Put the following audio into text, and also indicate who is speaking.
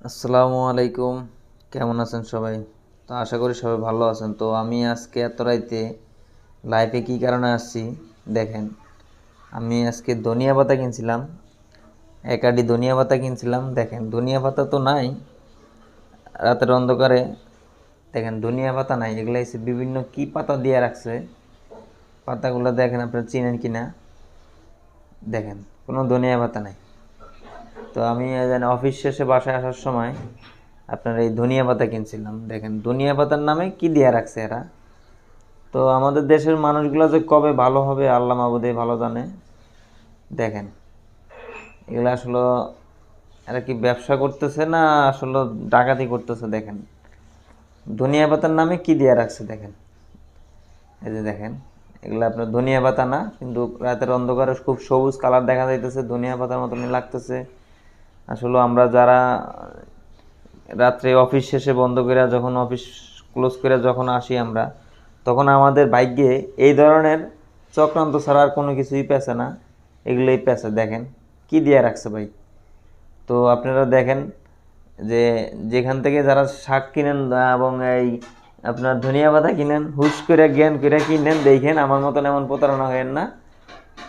Speaker 1: আসসালামু আলাইকুম। কেমন আছেন সবাই? তো আশা করি সবাই ভালো আছেন। তো আমি আজকে এত রাইতে লাইভে কী কারণে আসছি দেখেন। আমি আজকে ধনিয়া পাতা কিনছিলাম, এক আটি ধনিয়া পাতা কিনছিলাম। দেখেন ধনিয়া পাতা তো নাই, রাতের অন্ধকারে দেখেন ধনিয়া পাতা নাই। এগুলো এসে বিভিন্ন কি পাতা দিয়ে রাখছে, পাতাগুলো দেখেন আপনারা চিনেন কিনা। দেখেন কোনো ধনিয়া পাতা নাই। তো আমি অফিস শেষে বাসায় আসার সময় আপনার এই ধনিয়া পাতা কিনছিলাম। দেখেন ধনিয়া পাতার নামে কি দিয়ে রাখছে এরা। তো আমাদের দেশের মানুষগুলো যে কবে ভালো হবে আল্লাহ মাবুদে ভালো জানে। দেখেন এগুলো আসলে এরা কি ব্যবসা করতেছে না আসলে ডাকাতি করতেছে। দেখেন ধনিয়া পাতার নামে কি দিয়ে রাখছে দেখেন। এই যে দেখেন এগুলো আপনার ধনিয়া পাতা না, কিন্তু রাতের অন্ধকারে খুব সবুজ কালার দেখা যাইতেছে, ধনিয়া পাতার মতনই লাগতেছে। আসলে আমরা যারা রাত্রে অফিস শেষে বন্ধ করে যখন অফিস ক্লোজ করে যখন আসি আমরা, তখন আমাদের ভাগ্যে এই ধরনের চক্রান্ত ছাড়া আর কোনো কিছুই পেছে না। এগুলোই পেছে। দেখেন কি দিয়ে রাখছে ভাই। তো আপনারা দেখেন যে যেখান থেকে যারা শাক কিনেন এবং এই আপনার ধনিয়া পাতা কিনেন, হুশ করে জ্ঞান করে কিনেন, দেখেন আমার মতন এমন প্রতারণা হয়েন না।